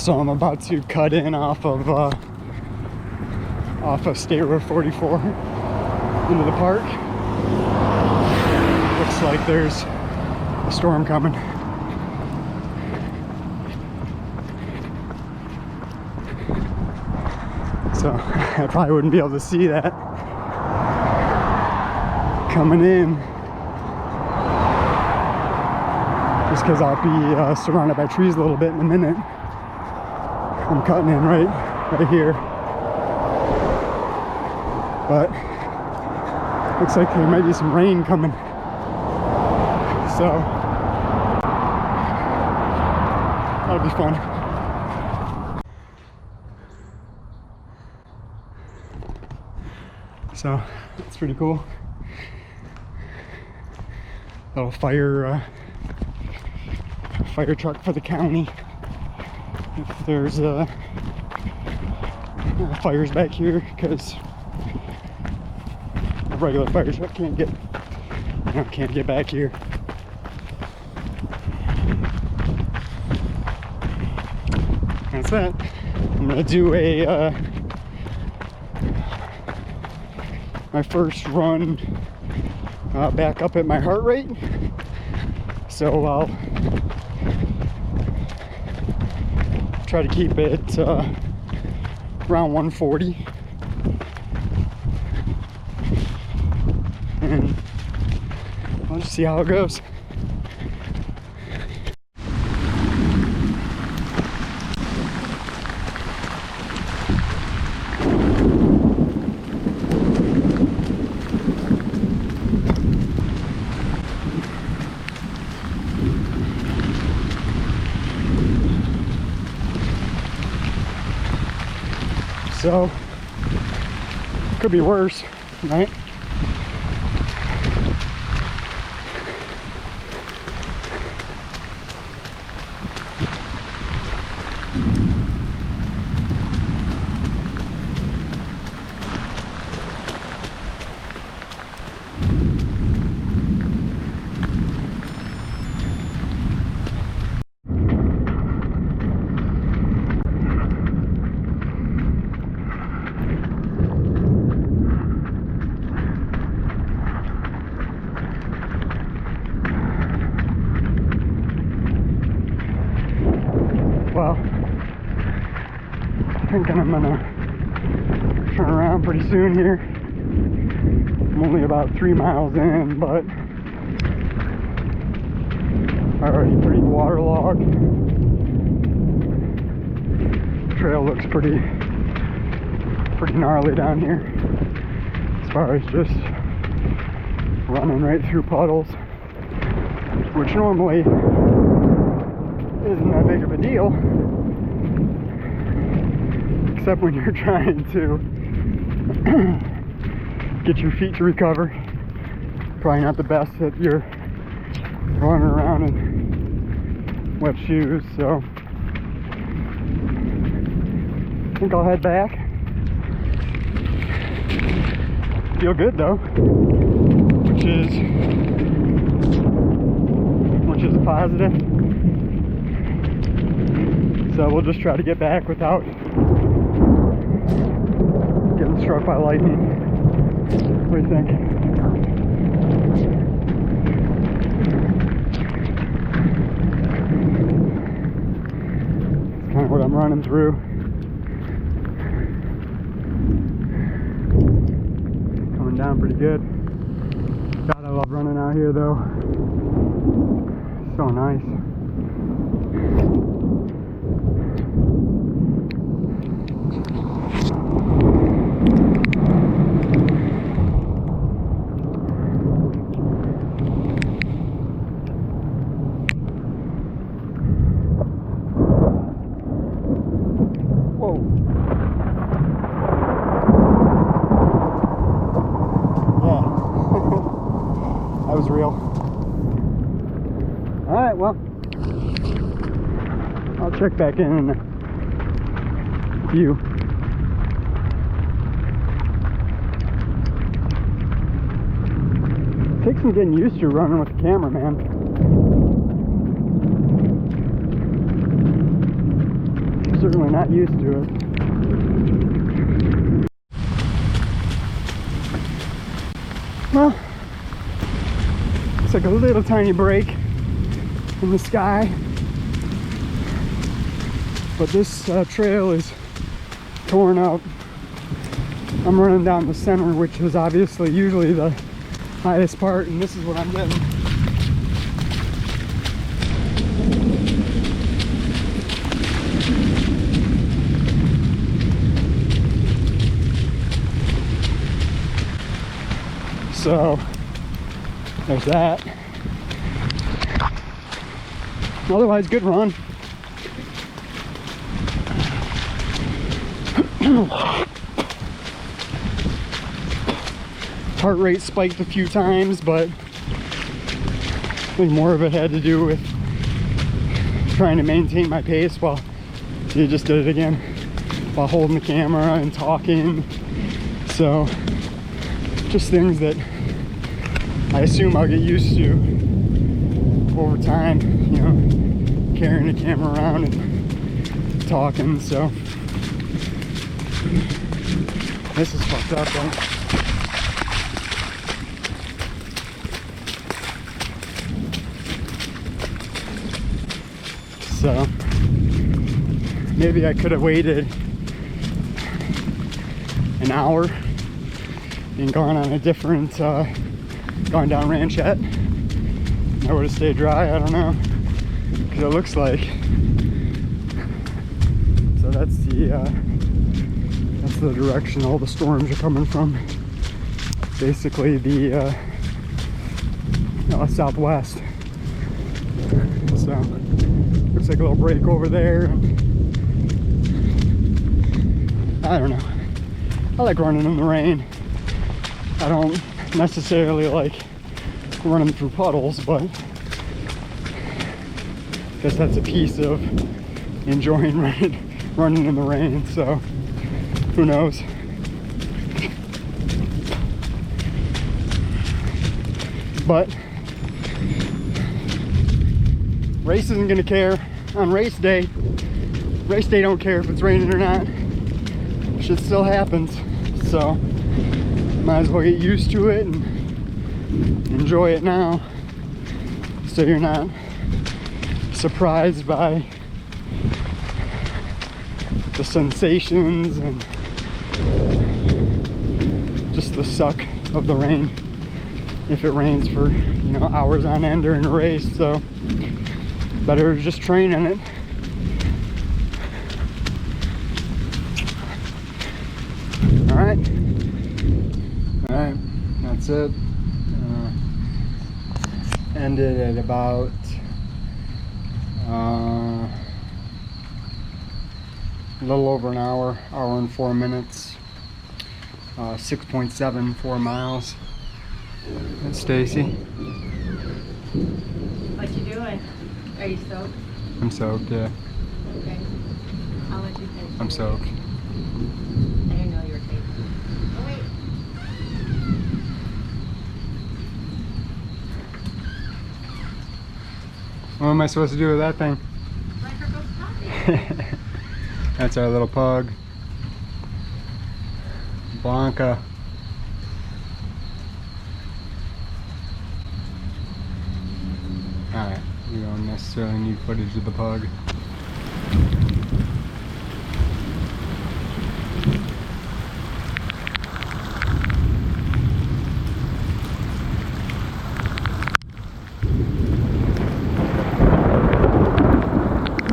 So I'm about to cut in off of State Road 44 into the park. Looks like there's a storm coming. So I probably wouldn't be able to see that coming in, just because I'll be surrounded by trees a little bit in a minute. I'm cutting in right here, but looks like there might be some rain coming, so that'll be fun. So it's pretty cool. Little fire truck for the county. If there's fires back here, because a regular fire truck can't get back here. That's that. I'm gonna do my first run back up at my heart rate. So I'll try to keep it around 140, and I'll just see how it goes. So, could be worse, right? Well, I think I'm gonna turn around pretty soon here. I'm only about 3 miles in, but already pretty waterlogged. The trail looks pretty gnarly down here, as far as just running right through puddles, which normally isn't that big of a deal, except when you're trying to get your feet to recover. Probably not the best that you're running around in wet shoes, so I think I'll head back. Feel good though, which is a positive. So we'll just try to get back without getting struck by lightning. What do you think? It's kind of what I'm running through. Coming down pretty good. God, I love running out here though. So nice. That was real. Alright, well, I'll check back in a few. Takes some getting used to running with the camera, man. certainly not used to it. Well, it's like a little tiny break in the sky, but this trail is torn up. I'm running down the center, which is obviously usually the highest part, and this is what I'm getting. So there's that. Otherwise, good run. Heart rate spiked a few times, but I think more of it had to do with trying to maintain my pace while you just did it again while holding the camera and talking. So just things that I assume I'll get used to over time, you know, carrying the camera around and talking. So this is fucked up, though. So maybe I could have waited an hour and gone on a different, gone down Ranchette. I would have stayed dry, I don't know, because it looks like. So that's the direction all the storms are coming from. Basically the southwest. So looks like a little break over there. I don't know. I like running in the rain. I don't necessarily like running through puddles, but I guess that's a piece of enjoying running in the rain. So who knows? But race isn't gonna care on race day. Race day don't care if it's raining or not. Shit still happens. So might as well get used to it and enjoy it now, so you're not surprised by the sensations and just the suck of the rain if it rains for, you know, hours on end during a race. So better just train in it. All right, that's it. Ended at about a little over an hour and 4 minutes, 6.74 miles. That's Stacy. What you doing? Are you soaked? I'm soaked, yeah. Okay. I'll let you finish. I'm soaked. I didn't know you were taking. Oh wait. What am I supposed to do with that thing? Let her go potty. That's our little pug, Blanca. Alright, we don't necessarily need footage of the pug.